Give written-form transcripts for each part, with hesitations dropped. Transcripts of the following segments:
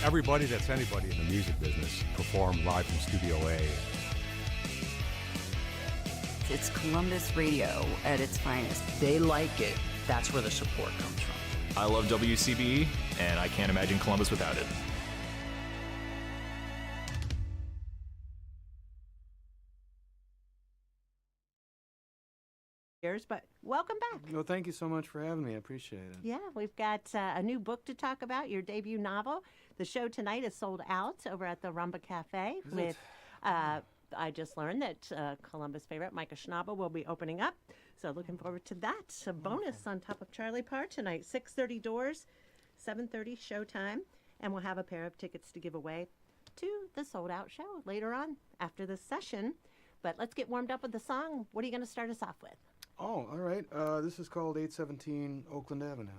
Everybody that's anybody in the music business performed live from Studio A. It's Columbus radio at its finest. They like it. That's where the support comes from. I love WCBE, and I can't imagine Columbus without it. But welcome back. Well, thank you so much for having me. I appreciate it. Yeah, we've got a new book to talk about, your debut novel. The show tonight is sold out over at the Rumba Cafe with, I just learned that Columbus favorite Micah Schnabel will be opening up. So looking forward to that. A bonus on top of Charlie Parr tonight. 6:30 doors, 7:30 showtime. And we'll have a pair of tickets to give away to the sold out show later on after this session. But let's get warmed up with the song. What are you going to start us off with? Oh, all right. This is called 817 Oakland Avenue.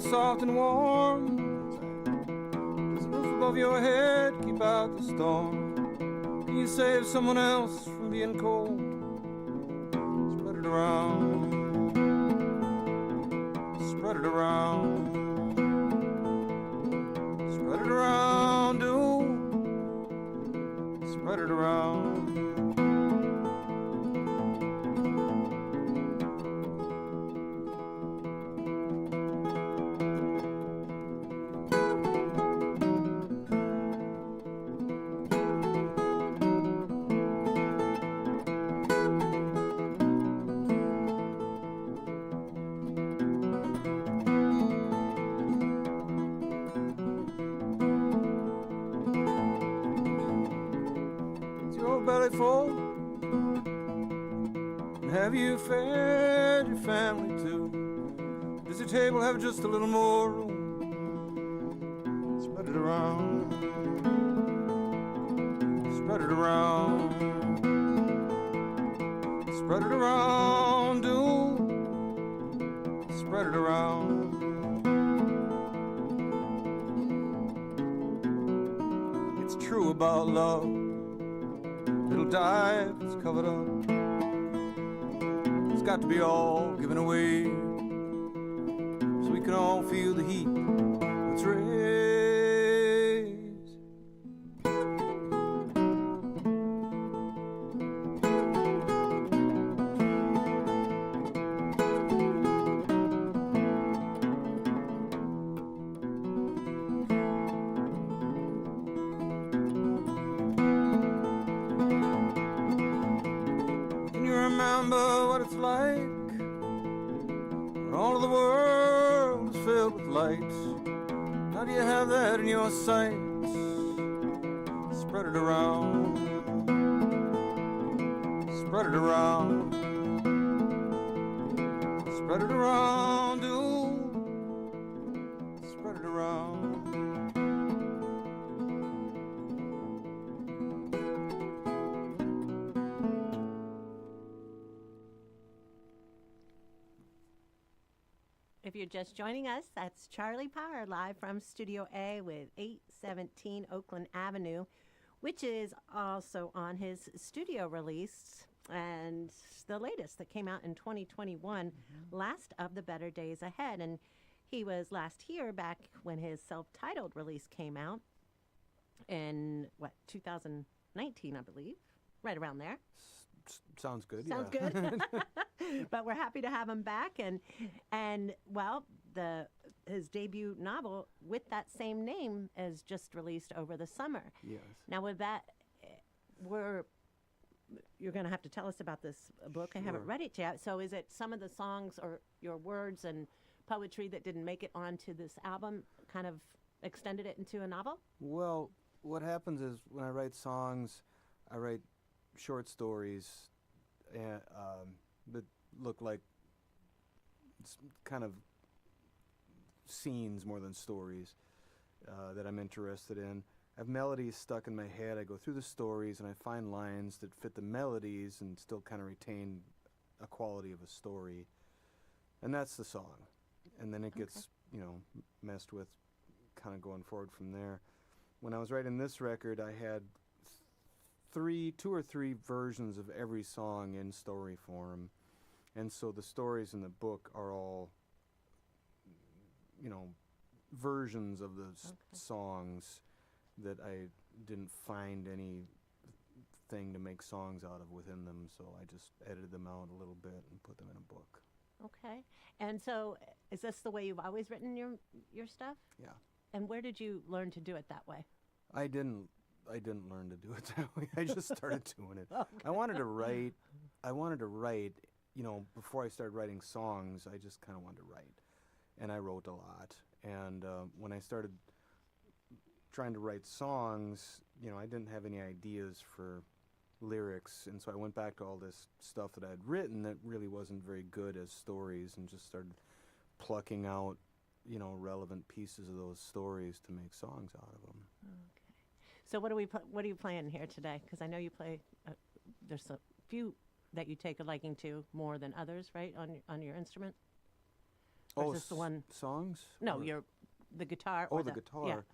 Soft and warm, there's a roof above your head, keep out the storm. Can you save someone else from being cold? Spread it around, spread it around, spread it around, do, spread it around. Have you fed your family too? Does your table have just a little more room? Spread it around, spread it around, spread it around, do, spread it around. It's true about love, it'll die if it's covered up. It's got to be all given away, so we can all feel the heat that's raised. Can you remember what it's like when all of the world is filled with lights? How do you have that in your sight? Spread it around. Spread it around. Spread it around, dude. Spread it around. If you're just joining us, that's Charlie Parr live from Studio A with 817 Oakland Avenue, which is also on his studio release and the latest that came out in 2021, Last of the Better Days Ahead. And he was last here back when his self-titled release came out in, 2019, I believe, right around there. Sounds good. Sounds yeah. good. But we're happy to have him back, and well, his debut novel with that same name is just released over the summer. Yes. Now, with that, you're going to have to tell us about this book. I haven't Sure. read it yet. So, is it some of the songs or your words and poetry that didn't make it onto this album kind of extended it into a novel? Well, what happens is when I write songs, I write short stories that look like kind of scenes more than stories that I'm interested in. I have melodies stuck in my head. I go through the stories and I find lines that fit the melodies and still kind of retain a quality of a story. And that's the song. And then it gets, messed with kind of going forward from there. When I was writing this record, I had two or three versions of every song in story form. And so the stories in the book are all, versions of the songs that I didn't find anything to make songs out of within them. So I just edited them out a little bit and put them in a book. Okay. And so, is this the way you've always written your stuff? Yeah. And where did you learn to do it that way? I didn't learn to do it that way. I just started doing it. I wanted to write, before I started writing songs, I just kind of wanted to write. And I wrote a lot. And when I started trying to write songs, I didn't have any ideas for lyrics. And so I went back to all this stuff that I had written that really wasn't very good as stories and just started plucking out, relevant pieces of those stories to make songs out of them. Okay. So what are you playing here today? Because I know you play. There's a few that you take a liking to more than others, right? On your instrument. Or is this the one? Songs? No, Or- the guitar. Oh, or the guitar.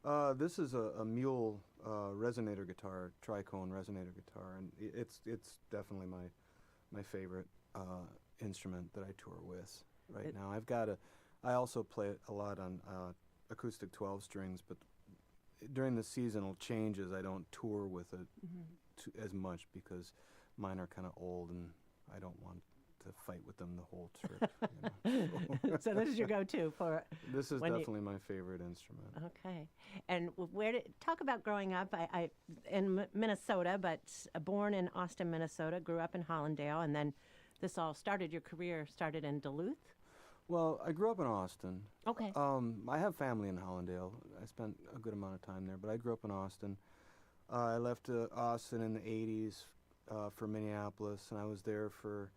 Yeah. This is a mule resonator guitar, tricone resonator guitar, and it's definitely my favorite instrument that I tour with right now. I also play a lot on acoustic 12 strings, but during the seasonal changes, I don't tour with it as much because mine are kind of old and I don't want to fight with them the whole trip. So this is your go-to for. This is when definitely my favorite instrument. Okay. And talk about growing up? I in Minnesota, but born in Austin, Minnesota, grew up in Hollandale, and then your career started in Duluth. Well, I grew up in Austin. Okay. I have family in Hollandale. I spent a good amount of time there, but I grew up in Austin. I left Austin in the 80s for Minneapolis, and I was there for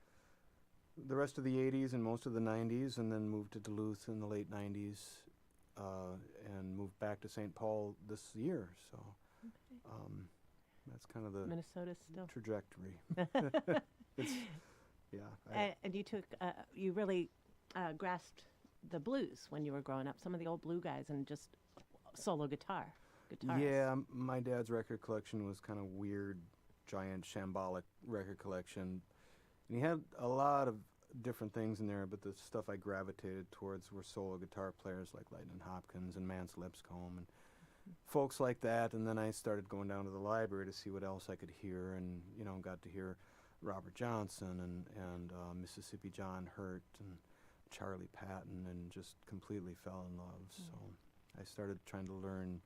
the rest of the 80s and most of the 90s, and then moved to Duluth in the late 90s and moved back to St. Paul this year. So that's kind of the Minnesota's still. trajectory. You really grasped the blues when you were growing up. Some of the old blue guys and just solo guitarists. Yeah, my dad's record collection was kind of weird, giant, shambolic record collection. And he had a lot of different things in there, but the stuff I gravitated towards were solo guitar players like Lightnin' Hopkins and Mance Lipscomb and folks like that. And then I started going down to the library to see what else I could hear, and got to hear Robert Johnson and Mississippi John Hurt and Charlie Patton, and just completely fell in love. So I started trying to learn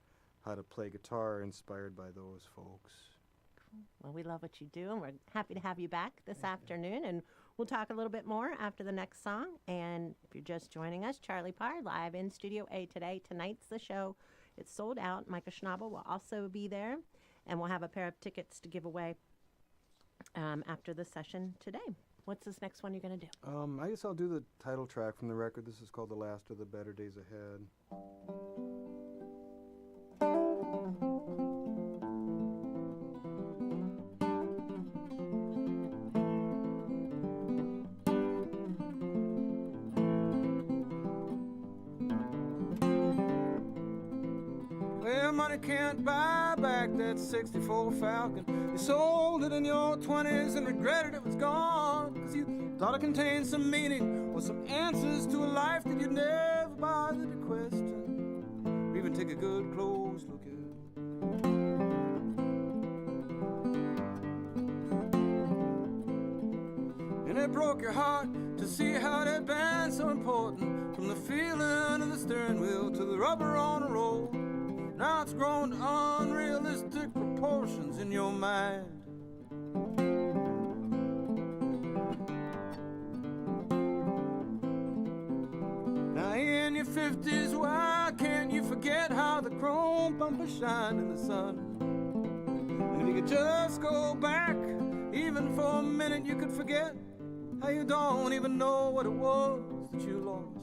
how to play guitar inspired by those folks. Well, we love what you do, and we're happy to have you back this afternoon. And we'll talk a little bit more after the next song. And if you're just joining us, Charlie Parr live in Studio A today. Tonight's the show. It's sold out. Micah Schnabel will also be there, and we'll have a pair of tickets to give away after the session today. What's this next one you're going to do? I guess I'll do the title track from the record. This is called The Last of the Better Days Ahead. Well, money can't buy back that 64 Falcon. You sold it in your 20s and regretted it was gone, 'cause you thought it contained some meaning or some answers to a life that you'd never bothered to question, or even take a good close look at. And it broke your heart to see how that been so important, from the feeling of the steering wheel to the rubber on the road. Now it's grown to unrealistic proportions in your mind. Now in your 50s, why can't you forget how the chrome bumpers shine in the sun? And if you could just go back, even for a minute, you could forget how you don't even know what it was that you lost.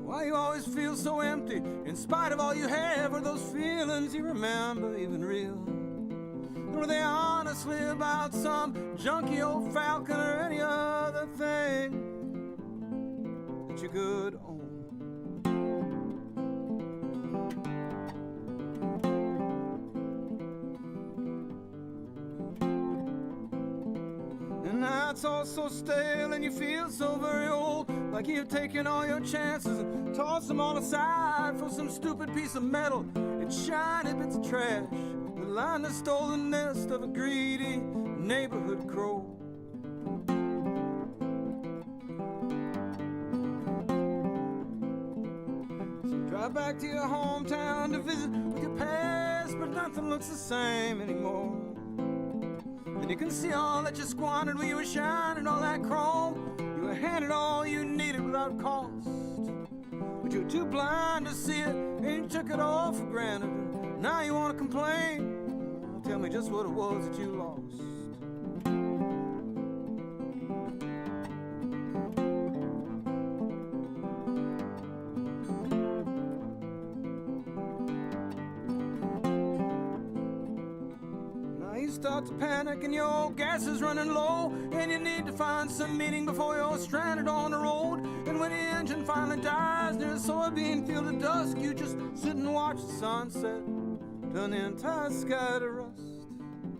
Why you always feel so empty, in spite of all you have? Are those feelings you remember even real? Or were they honestly about some junky old Falcon or any other thing that you could own? And now it's all so stale and you feel so very old, like you've taken all your chances and tossed them all aside for some stupid piece of metal and shiny bits of trash that line the stolen nest of a greedy neighborhood crow. So drive back to your hometown to visit with your past, but nothing looks the same anymore. And you can see all that you squandered when you were shining all that chrome. You were handed all you needed without cost, but you were too blind to see it, and you took it all for granted. And now you want to complain? Tell me just what it was that you lost. Start to panic and your gas is running low, and you need to find some meaning before you're stranded on the road. And when the engine finally dies near a soybean field at dusk, you just sit and watch the sunset turn the entire sky to rust.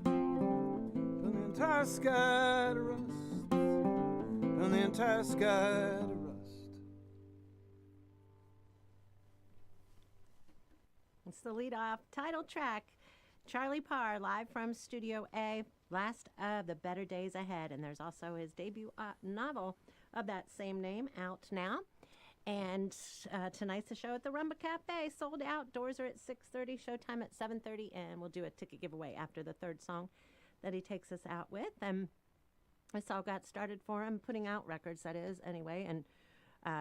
Turn the entire sky to rust. Turn the entire sky to rust. It's the lead-off title track. Charlie Parr, live from Studio A, Last of the Better Days Ahead. And there's also his debut novel of that same name out now. And tonight's the show at the Rumba Cafe, sold out. Doors are at 6:30, showtime at 7:30, and we'll do a ticket giveaway after the third song that he takes us out with. And this all got started for him, putting out records, that is, anyway, and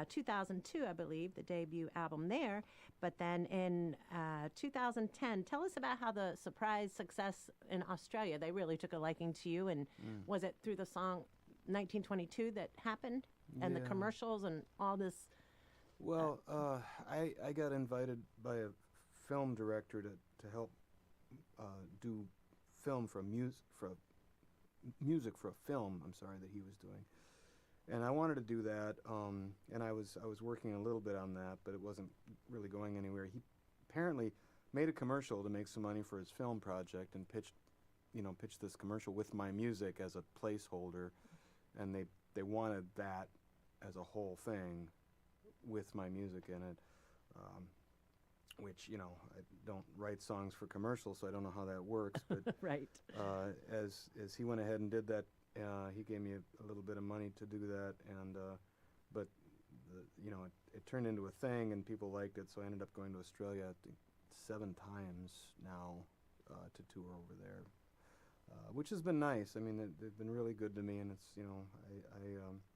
2002, I believe, the debut album there. But then in 2010, tell us about how the surprise success in Australia, they really took a liking to you. And was it through the song 1922 that happened? And the commercials and all this? Well, I got invited by a film director to help do film for music for a film, I'm sorry, that he was doing. And I wanted to do that, and I was working a little bit on that, but it wasn't really going anywhere. He apparently made a commercial to make some money for his film project and pitched this commercial with my music as a placeholder, and they wanted that as a whole thing with my music in it, which, I don't write songs for commercials, so I don't know how that works, but right. As he went ahead and did that, he gave me a little bit of money to do that, and but it turned into a thing, and people liked it. So I ended up going to Australia, I think, 7 times now to tour over there, which has been nice. I mean, they've been really good to me, and it's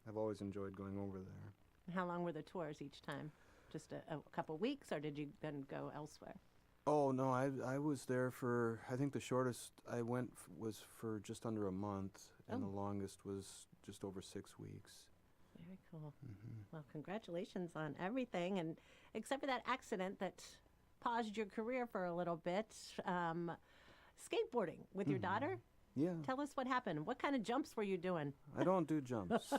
I've always enjoyed going over there. How long were the tours each time? Just a couple weeks, or did you then go elsewhere? Oh no, I was there for, I think the shortest I went was for just under a month, and the longest was just over 6 weeks. Very cool. Well, congratulations on everything, and except for that accident that paused your career for a little bit, skateboarding with your daughter. Yeah. Tell us what happened. What kind of jumps were you doing? I don't do jumps.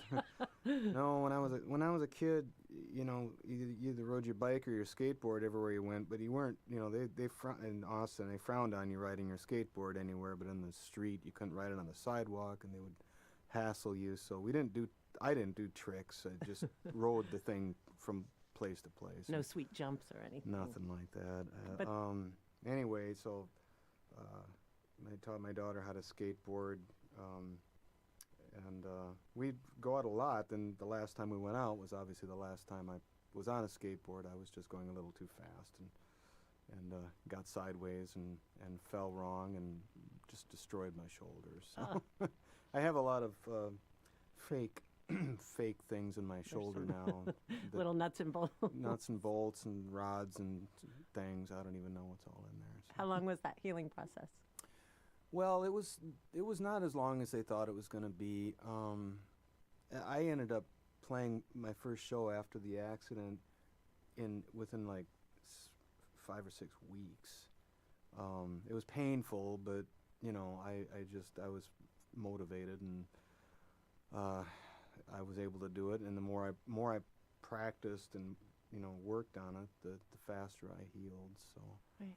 No, when I was a kid, you either rode your bike or your skateboard everywhere you went, but you weren't, they in Austin, they frowned on you riding your skateboard anywhere, but in the street you couldn't ride it on the sidewalk, and they would hassle you. So I didn't do tricks. I just rode the thing from place to place. No sweet jumps or anything. Nothing like that. But Anyway, so I taught my daughter how to skateboard, and we'd go out a lot. And the last time we went out was obviously the last time I was on a skateboard. I was just going a little too fast and got sideways and fell wrong and just destroyed my shoulders. So I have a lot of fake things in my shoulder now. Little nuts and bolts. Nuts and bolts and rods and things. I don't even know what's all in there. So. How long was that healing process? Well, it was not as long as they thought it was going to be. I ended up playing my first show after the accident within like 5 or 6 weeks. It was painful, but I was motivated, and I was able to do it. And the more I practiced and worked on it, the faster I healed. So. Right.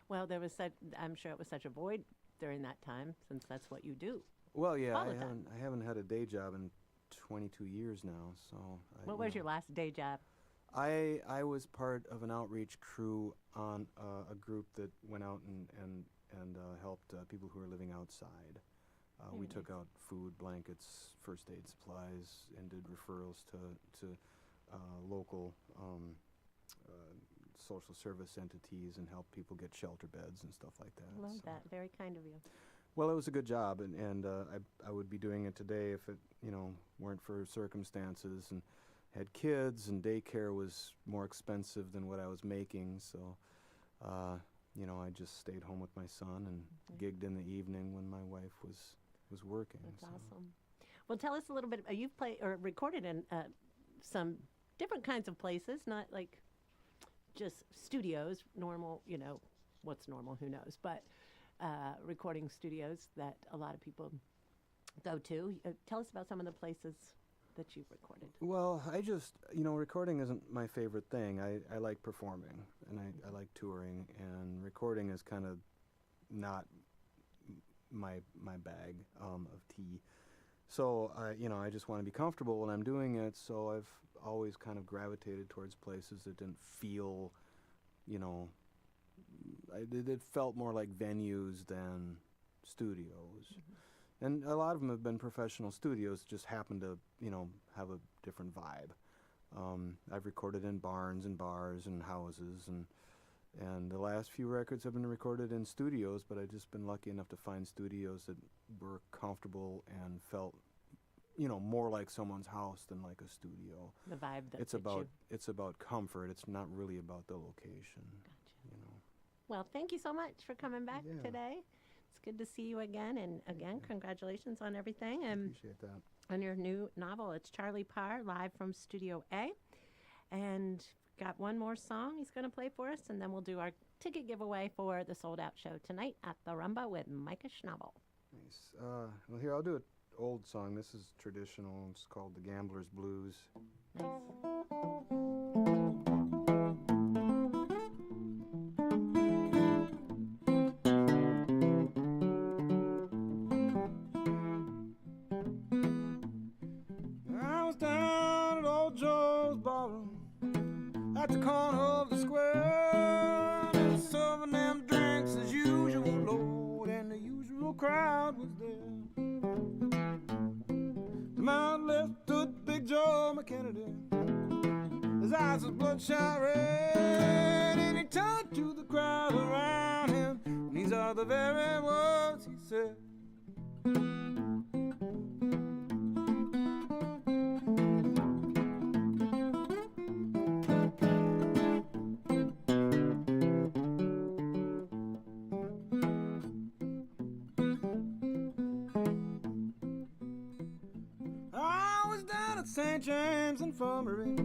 Well, I'm sure it was such a void during that time, since that's what you do. Well, yeah, all the time. I haven't had a day job in 22 years now. So. What was your last day job? I was part of an outreach crew on a group that went out and helped people who were living outside. We took out food, blankets, first aid supplies, and did referrals to local social service entities and helped people get shelter beds and stuff like that. I love that. Very kind of you. Well, it was a good job, and I would be doing it today if it weren't for circumstances, and had kids, and daycare was more expensive than what I was making, so I just stayed home with my son and gigged in the evening when my wife was working. That's awesome. Well, tell us a little bit. You've played or recorded in some different kinds of places, not like just studios, normal, what's normal, who knows, but recording studios that a lot of people go to. Tell us about some of the places that you've recorded. Well, I just, recording isn't my favorite thing. I like performing, and I like touring, and recording is kind of not my bag of tea. So, I just want to be comfortable when I'm doing it, so I've always kind of gravitated towards places that didn't feel, it felt more like venues than studios. Mm-hmm. And a lot of them have been professional studios, just happen to, have a different vibe. I've recorded in barns and bars and houses, and the last few records have been recorded in studios, but I've just been lucky enough to find studios that were comfortable and felt, more like someone's house than like a studio. The vibe that it's about comfort. It's not really about the location. Gotcha. Well, thank you so much for coming back today. It's good to see you again, and again, congratulations on everything. And appreciate that. On your new novel, it's Charlie Parr, live from Studio A. And got one more song he's going to play for us, and then we'll do our ticket giveaway for the Sold Out show tonight at the Rumba with Micah Schnabel. Nice. Well, here, I'll do an old song. This is traditional. It's called The Gambler's Blues. Nice. I was down at old Joe's ballroom at the corner of the square, and serving them drinks as usual, Lord, and the usual crowd was there. To my left stood Big Joe former Kennedy. His eyes was bloodshot red, and he turned to the crowd around him, and these are the very words he said. I was down at St. James Infirmary.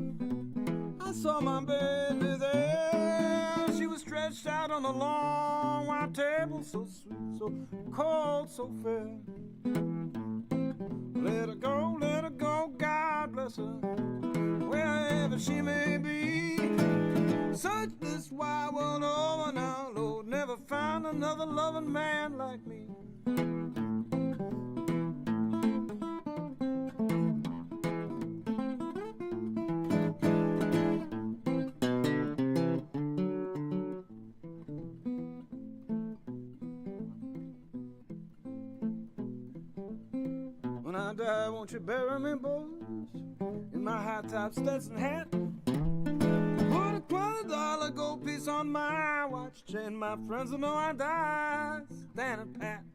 I saw my baby there. She was stretched out on a long white table, so sweet, so cold, so fair. Let her go, God bless her, wherever she may be. Search this wide world over now, Lord, never find another loving man like me. When I die, won't you bury me, boys, in my high-top Stetson hat? Put a $20 gold piece on my watch chain. My friends will know I died standing pat.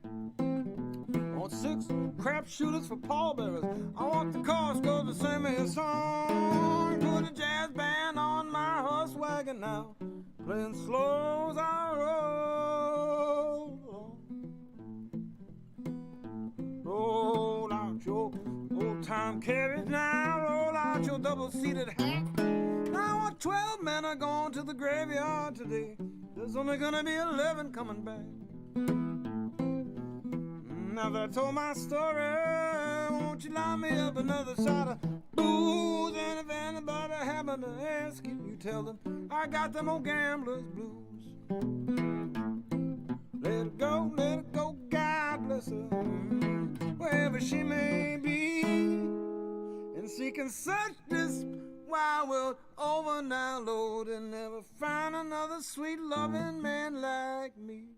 I want 6 crap shooters for pallbearers. I want the Costco to sing me a song. Put a jazz band on my horse wagon now, playing slow as I roll. Roll out your old-time carriage now, roll out your double-seated hat. Now 12 men are going to the graveyard today. There's only gonna be 11 coming back. Now that I told my story, won't you line me up another shot of booze? And if anybody happen to ask you, you tell them I got them old gambler's blues. Let it go, God bless her, wherever she may be. And she can search this wide world over now, Lord, and never find another sweet loving man like me.